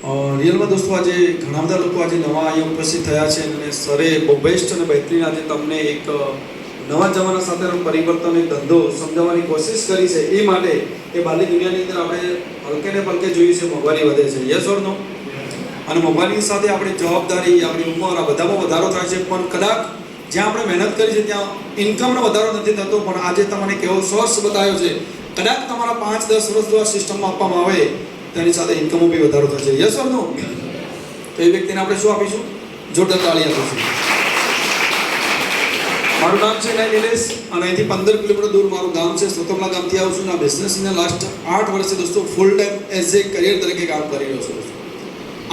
રિયલમાં દોસ્તો આજે ઘણા બધા લોકો આજે નવા અહીંયા ઉપસ્થિત થયા છે અને સરે બહુ બેસ્ટ અને બહેતરીન આજે તમને એક નવા જમાના સાથેનો પરિવર્તન એક ધંધો સમજાવવાની કોશિશ કરી છે. એ માટે એ બહારની દુનિયાની અંદર આપણે હલકે ને પલકે જોઈએ છે મોંઘવારી વધે છે. યસ ઓર નો? અને મોંઘવારીની સાથે આપણી જવાબદારી, આપણી ઉંમર, આ બધામાં વધારો થાય છે. પણ કદાચ જ્યાં આપણે મહેનત કરી છે ત્યાં ઇન્કમનો વધારો નથી થતો. પણ આજે તમને કેવો સોર્સ બતાવ્યો છે, કદાચ તમારા 5-10 વર્ષ જો આ સિસ્ટમમાં આપવામાં આવે તેની સાથે ઇન્કમો બી વધારો થશે. યસ ઓર નો? તો એ વ્યક્તિને આપણે શું આપીશું? જોરદાર તાળી આપીશું. મારું નામ છે નિલેશ અને અહીંથી 15 કિલોમીટર દૂર મારું ગામ છે. સોતમલા ગામથી આવું છું. આ બિઝનેસના લાસ્ટ 8 વર્ષથી દોસ્તો full time as a career તરીકે કામ કરી રહ્યો છું.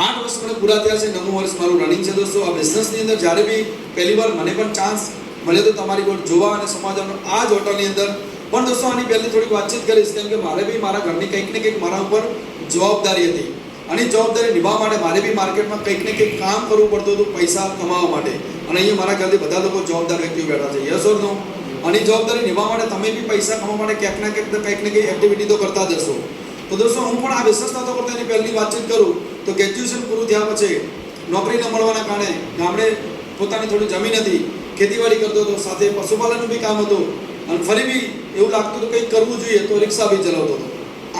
8 વર્ષ મને પૂરા થયા છે. 9મું વર્ષ મારું રનિંગ છે દોસ્તો. આ બિઝનેસની અંદર જ્યારે બી પહેલી વાર મને પણ ચાન્સ મળ્યો તો તમારી કોઈ જોવા અને સમજવાનો આ જ હોટલની અંદર. પણ દોસ્તો આની પહેલી થોડીક વાતચીત કરીશ, કેમ કે મારે બી મારા ઘરની કંઈક ને કંઈક મારા ઉપર જવાબદારી હતી અને જવાબદારી નિભાવવા માટે મારે બી માર્કેટમાં કંઈક ને કંઈક કામ કરવું પડતું હતું પૈસા કમાવા માટે. અને અહીંયા મારા ઘરથી બધા લોકો જવાબદાર વ્યક્તિઓ બેઠા છે. યસ ઓર નો? અને જવાબદારી નિભાવવા માટે તમે બી પૈસા કમાવા માટે ક્યાંક ના ક્યાંક કંઈક ને કંઈક એક્ટિવિટી તો કરતા જ હશો. તો દોસ્તો હું પણ આ બિઝનેસ નહોતો કરતો એની પહેલી વાતચીત કરું તો ગ્રેજ્યુએશન પૂરું થયા પછી નોકરી ન મળવાના કારણે ગામડે પોતાની થોડી જમીન હતી, ખેતીવાડી કરતો હતો, સાથે પશુપાલનનું બી કામ હતું અને ફરી બી એવું લાગતું હતું કંઈક કરવું જોઈએ તો રિક્ષા બી ચલાવતો હતો.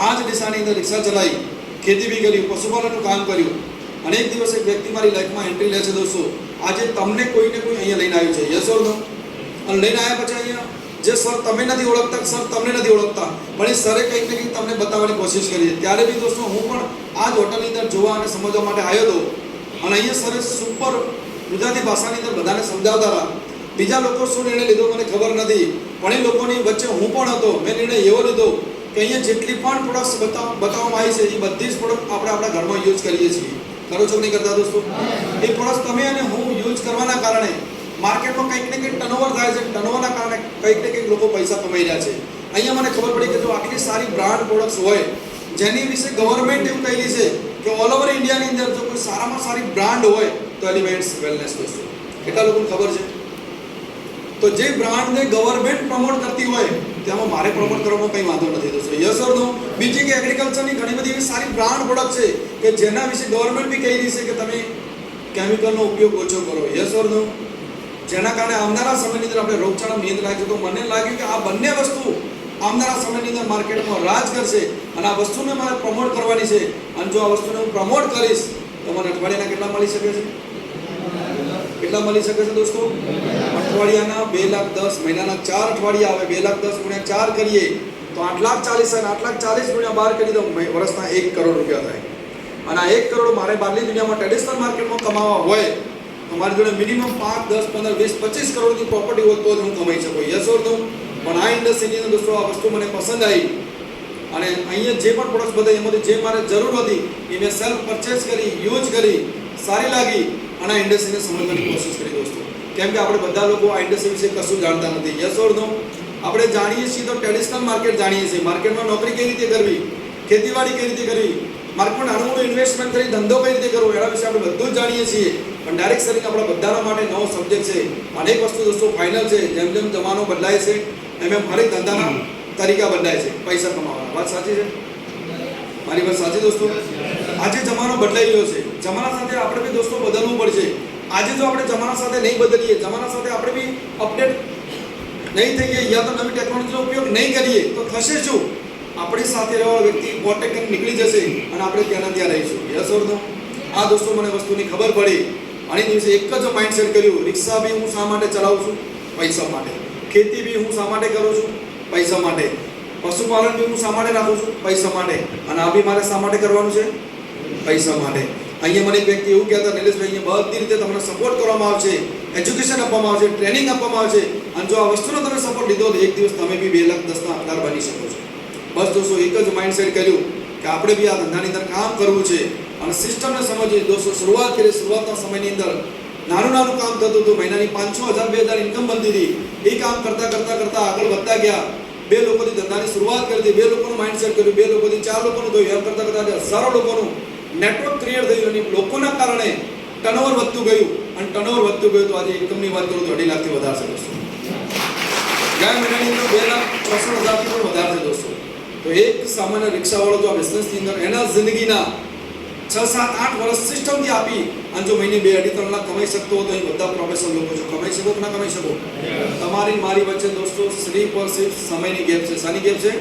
આ જ દિશાની અંદર રિક્ષા ચલાવી, ખેતી બી કર્યું, પશુપાલનનું કામ કર્યું. અને એક દિવસ એક વ્યક્તિ મારી લાઈફમાં એન્ટ્રી લે છે દોસ્તો. આજે તમને કોઈને કોઈ અહીંયા લઈને આવ્યું છે. યસ ઓર નો? અને લઈને આવ્યા પછી અહીંયા જે સર તમે નથી ઓળખતા, સર તમને નથી ઓળખતા, પણ એ સરે કંઈક ને કંઈક તમને બતાવવાની કોશિશ કરી છે. ત્યારે બી દોસ્તો હું પણ આ જ હોટલની અંદર જોવા અને સમજવા માટે આવ્યો હતો. અને અહીંયા સરે સુપર ગુજરાતી ભાષાની અંદર બધાને સમજાવતા હતા. બીજા લોકો શું નિર્ણય લીધો મને ખબર નથી, પણ એ લોકોની વચ્ચે હું પણ હતો. મેં નિર્ણય એવો લીધો કે અહીંયા જેટલી પણ પ્રોડક્ટ્સ બતાવવામાં આવી છે એ બધી જ પ્રોડક્ટ આપણે આપણા ઘરમાં યુઝ કરીએ છીએ. કરો છો નહીં કરતા દોસ્તો? એ પ્રોડક્ટ્સ તમે અને હું યુઝ કરવાના કારણે માર્કેટમાં કંઈક ને કંઈક ટર્નઓવર થાય છે. ટર્નઓવરના કારણે કંઈક ને કંઈક લોકો પૈસા કમાઈ રહ્યા છે. અહીંયા મને ખબર પડી કે જો આટલી સારી બ્રાન્ડ પ્રોડક્ટ્સ હોય જેની વિશે ગવર્મેન્ટ એવું કહેલી છે કે ઓલ ઓવર ઇન્ડિયાની અંદર જો કોઈ સારામાં સારી બ્રાન્ડ હોય તો એલિમેન્ટ્સ વેલનેસ દોસ્તો. કેટલા લોકોને ખબર છે? તો જે બ્રાન્ડને ગવર્મેન્ટ પ્રમોટ કરતી હોય તેમાં મારે પ્રમોટ કરવામાં કંઈ વાંધો નથી દોસ્તો. યસ ઓર નો? બીજી કે એગ્રીકલ્ચરની ઘણી બધી એવી સારી બ્રાન્ડ પ્રોડક્ટ છે કે જેના વિશે ગવર્મેન્ટ બી કહી રહી છે કે તમે કેમિકલનો ઉપયોગ ઓછો કરો. યસ ઓર નો? જેના કારણે આવનારા સમયની અંદર આપણે રોગચાળા નિયંત્રણ રાખીશું. તો મને લાગ્યું કે આ બંને વસ્તુ આવનારા સમયની અંદર માર્કેટમાં રાજ કરશે અને આ વસ્તુને મારે પ્રમોટ કરવાની છે. અને જો આ વસ્તુને હું પ્રમોટ કરીશ તો મને અઠવાડિયાના કેટલા મળી શકે છે? કેટલા મળી શકે છે દોસ્તો? અઠવાડિયાના 2,10,000, મહિનાના 4 અઠવાડિયા આવે, 2,10,000 ગુણ્યા 4 કરીએ તો 8,40,000 અને 8,40,000 ગુણ્યા 12 કરી દો વર્ષના 1 કરોડ રૂપિયા થાય. અને આ 1 કરોડ મારે બહારની દુનિયામાં ટ્રેડિશનલ માર્કેટમાં કમાવા હોય તો મારી જોડે મિનિમમ 5, 10, 15, 20, 25 કરોડની પ્રોપર્ટી હોય તો જ હું કમાઈ શકું. યસ ઓર નો? પણ આ ઇન્ડસ્ટ્રીની અંદર દોસ્તો આ વસ્તુ મને પસંદ આવી અને અહીંયા જે પણ પ્રોડક્ટ્સ બધા એમાંથી જે મારે જરૂર હતી એ મેં સેલ્ફ પરચેસ કરી, યુઝ કરી, સારી લાગી અને આ ઇન્ડસ્ટ્રીને સમજવાની કોશિશ કરી દોસ્તો. કેમ કે આપણે બધા લોકો આ ઇન્ડસ્ટ્રી વિશે કશું જાણતા નથી. યસ ઓર નો? આપણે જાણીએ છીએ તો ટ્રેડિશનલ માર્કેટ જાણીએ છીએ, માર્કેટમાં નોકરી કઈ રીતે કરવી, ખેતીવાડી કઈ રીતે કરવી, માર્કેટમાં નાનું મોટું ઇન્વેસ્ટમેન્ટ કરી ધંધો કઈ રીતે કરવો એના વિશે આપણે બધું જ જાણીએ છીએ. પણ ડાયરેક્ટ સેલિંગ આપણા બધાના માટે નવો સબ્જેક્ટ છે. અનેક વસ્તુ દોસ્તો ફાઇનલ છે. જેમ જેમ જમાનો બદલાય છે એમ એમ હરેક ધંધાના તરીકા બદલાય છે પૈસા કમાવાના. વાત સાચી છે? મારી વાત સાચી દોસ્તો? આજે જમાનો બદલાઈ ગયો છે. જમાના સાથે આપણે બી દોસ્તો બદલવું પડશે. આજે જો આપણે જમાના સાથે નહીં બદલીએ, જમાના સાથે આપણે બી અપડેટ નહીં થઈએ યા તો નવી ટેકનોલોજીનો ઉપયોગ નહીં કરીએ તો થશે શું? આપણી સાથે રહેવા વ્યક્તિ કોન્ટેક્ટ નીકળી જશે અને આપણે ત્યાંના ત્યાં રહીશું. યસ ઓર નો? આ દોસ્તો મને વસ્તુની ખબર પડી અને દિવસે એક જ માઇન્ડસેટ કર્યું. રિક્ષા બી હું શા માટે ચલાવું છું? પૈસા માટે. ખેતી બી હું શા માટે કરું છું? પૈસા માટે. પશુપાલન બી હું શા માટે રાખું છું? પૈસા માટે. અને આ બી મારે શા માટે કરવાનું છે? પૈસા માટે. અહીંયા મને એક વ્યક્તિ એવું કહેતા, નિલેશભાઈ અહીંયા બધી રીતે તમને સપોર્ટ કરવામાં આવશે, એજ્યુકેશન આપવામાં આવશે, ટ્રેનિંગ આપવામાં આવશે અને જો આ વસ્તુનો તમે સપોર્ટ લીધો તો એક દિવસ તમે બી 2,10,000 હકદાર બની શકો છો. બસ દોસ્તો એક જ માઇન્ડસેટ કર્યું કે આપણે બી આ ધંધાની અંદર કામ કરવું છે અને સિસ્ટમને સમજીએ. દોસ્તો શરૂઆત કરી. શરૂઆતના સમયની અંદર નાનું નાનું કામ થતું હતું. મહિનાની 5,000, 2,000 ઇન્કમ બનતી હતી. એ કામ કરતાં કરતાં કરતાં આગળ વધતા ગયા. 2 લોકોથી ધંધાની શરૂઆત કરી હતી. 2 લોકોનું માઇન્ડસેટ કર્યું, 2 લોકોથી 4 લોકોનું થયું. એમ કરતાં કરતાં હજારો લોકોનું નેટવર્ક ક્રિએટ થયું અને લોકોના કારણે ટર્નઓવર વધતું ગયું અને ટર્નઓવર વધતું ગયું તો આજે ઇન્કમની વાત કરું તો 2.5 લાખથી વધારે છે દોસ્તો. ગયા મહિનાની અંદર 2,64,000થી પણ વધારે છે દોસ્તો. તો એક સામાન્ય રિક્ષાવાળો જો આ બિઝનેસની અંદર એના જિંદગીના 6, 7, 8 વર્ષ સિસ્ટમથી આપી અને જો મહિને 2, 2.5, 3 લાખ કમાઈ શકતો હો તો અહીં બધા પ્રોફેશનલ લોકો છો, કમાઈ શકો કે ના કમાઈ શકો? તમારી મારી વચ્ચે દોસ્તો સિર્ફ ઓર સિર્ફ સમયની ગેપ છે. શાની ગેપ છે?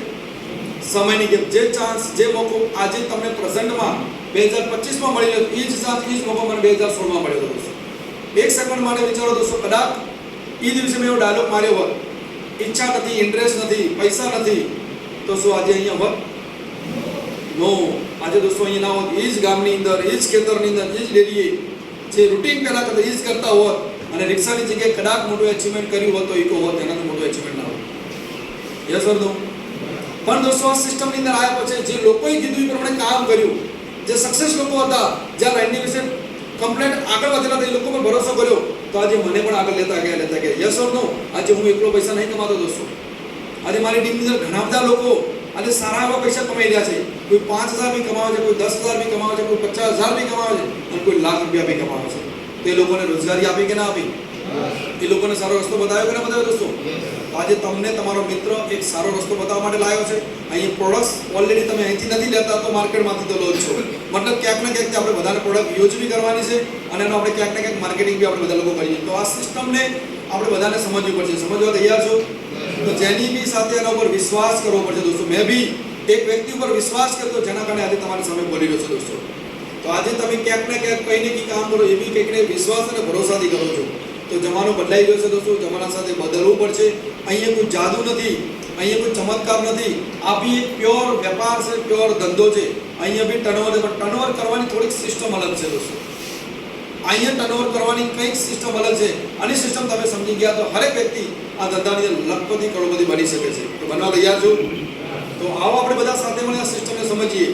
સમયની ગેપ. જે ચાન્સ, જે મોકો આજે તમને પ્રેઝન્ટમાં 2025માં મળી રહ્યો, એ જ ચાન્સ, એ જ મોકો મને 2016માં મળ્યો હતો દોસ્તો. એક સેકન્ડ માટે વિચારો દોસ્તો, કદાચ એ દિવસે મેં એવો ડાયલોગ માર્યો હોત, ઈચ્છા નથી, ઇન્ટરેસ્ટ નથી, પૈસા નથી, તો શું આજે અહીંયા હોત? નો. આજે દોસ્તો અહીંયા ના હોત. એ જ ગામની અંદર, એ જ ખેતરની અંદર, એ જ ડેરીએ જે રૂટીન પહેલાં કરતા એ જ કરતા હોત અને રિક્ષાની જગ્યાએ કદાચ મોટું એચિવમેન્ટ કર્યું હોત તો ઇકો હોત, એનાથી મોટું એચિવમેન્ટ ના હોત. યસ ઓર નો? પણ દોસ્તો આ સિસ્ટમની અંદર આવ્યા પછી જે લોકોએ કીધું એ પ્રમાણે કામ કર્યું, જે સક્સેસ લોકો હતા, જ્યાં લાઈનની વિશે કમ્પ્લેટ આગળ વધેલા હતા, એ લોકો પર ભરોસો કર્યો, તો આજે મને પણ આગળ લેતા ગયા. યસ ઓર નો? આજે હું એકલો પૈસા નહીં કમાતો દોસ્તો. આજે મારી ટીમની અંદર ઘણા બધા લોકો આજે સારા એવા પૈસા કમાઈ રહ્યા છે. કોઈ 5,000 બી કમાવે છે, કોઈ 10,000 બી કમાવે છે, કોઈ 50,000 બી કમાવે છે અને કોઈ લાખ રૂપિયા બી કમાવે છે. તે લોકોને રોજગારી આપી કે ના આપી? એ લોકોને સારો રસ્તો બતાવ્યો કે ના બતાવ્યો દોસ્તો? આજે તમને તમારો મિત્ર એક સારો રસ્તો બતાવવા માટે લાવ્યો છે. અહીં પ્રોડક્ટ્સ ઓલરેડી તમે અહીંથી નથી લેતા તો માર્કેટમાંથી તો લો જ છો. મતલબ ક્યાંક ને ક્યાંક આપણે બધાને પ્રોડક્ટ યુઝ બી કરવાની છે અને એનો આપણે ક્યાંક ને ક્યાંક માર્કેટિંગ બી આપણે બધા લોકો કરીએ. તો આ સિસ્ટમને આપણે બધાને સમજવી પડશે. સમજવા તૈયાર છો? તો જેની બી સાથે એના ઉપર વિશ્વાસ કરવો પડશે દોસ્તો. મેં બી એક વ્યક્તિ ઉપર વિશ્વાસ કરતો જેના કારણે આજે તમારી સામે બોલી રહ્યો છે દોસ્તો. તો આજે તમે ક્યાંક ને ક્યાંક કંઈ ને કંઈ કામ કરો, એ બી કંઈક ને વિશ્વાસ અને ભરોસાથી કરો છો. તો જમાનો બદલાઈ ગયો છે દોસ્તો. જમાના સાથે બદલવું પડશે. અહીંયા કોઈ જાદુ નથી, અહીંયા કોઈ ચમત્કાર નથી. આ બી એક પ્યોર વેપાર છે, પ્યોર ધંધો છે. અહીંયા બી ટર્નઓવર છે, પણ ટર્નઓવર કરવાની થોડીક સિસ્ટમ અલગ છે દોસ્તો. અહીંયા ટર્નઓવર કરવાની કંઈક સિસ્ટમ અલગ છે. આની સિસ્ટમ તમે સમજી ગયા તો હરેક વ્યક્તિ આ ધંધાની અંદર લખપતિ કરોડપતિ બની શકે છે. તો બનવા તૈયાર છો? તો આવો આપણે બધા સાથે મળીને આ સિસ્ટમને સમજીએ.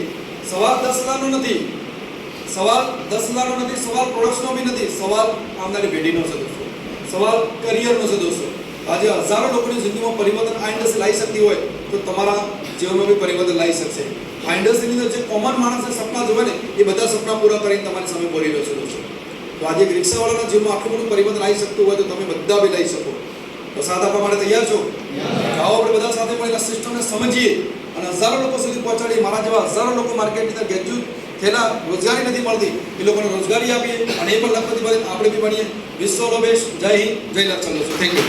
સવાલ 10 લાખનો નથી, સવાલ 10 લાખનો નથી, સવાલ પ્રોડક્ટ્સનો બી નથી, સવાલ આવનારી પેઢીનો છે દોસ્તો. સવાલ કરિયરનો છે દોસ્તો. આજે હજારો લોકોની જિંદગીમાં પરિવર્તન આ ઇન્ડસ્ટ્રી લાવી શકતી હોય તો તમારા જીવનમાં બી પરિવર્તન લાવી શકશે. આ ઇન્ડસ્ટ્રીની અંદર જે કોમન માણસે સપના જોવે ને એ બધા સપના પૂરા કરીને તમારી સામે બોલી રહ્યો છે દોસ્તો. તો આજે એક રિક્ષાવાળાના જીવનમાં આટલું બધું પરિવર્તન આવી શકતું હોય તો તમે બધા બી લઈ શકો. તો સાથ આપવા માટે તૈયાર છો? આવો આપણે બધા સાથે મળીને સિસ્ટમને સમજીએ અને હજારો લોકો સુધી પહોંચાડીએ. મારા જેવા હજારો લોકો માર્કેટની અંદર ગ્રેજ્યુએટ થયેલા, રોજગારી નથી મળતી, એ લોકોને રોજગારી આપીએ અને એ પણ લખપતિ બને, આપણે બી બનીએ. વિશ્વનો બેસ્ટ. જય હિન્દ, જય લક્ષ. Thank you.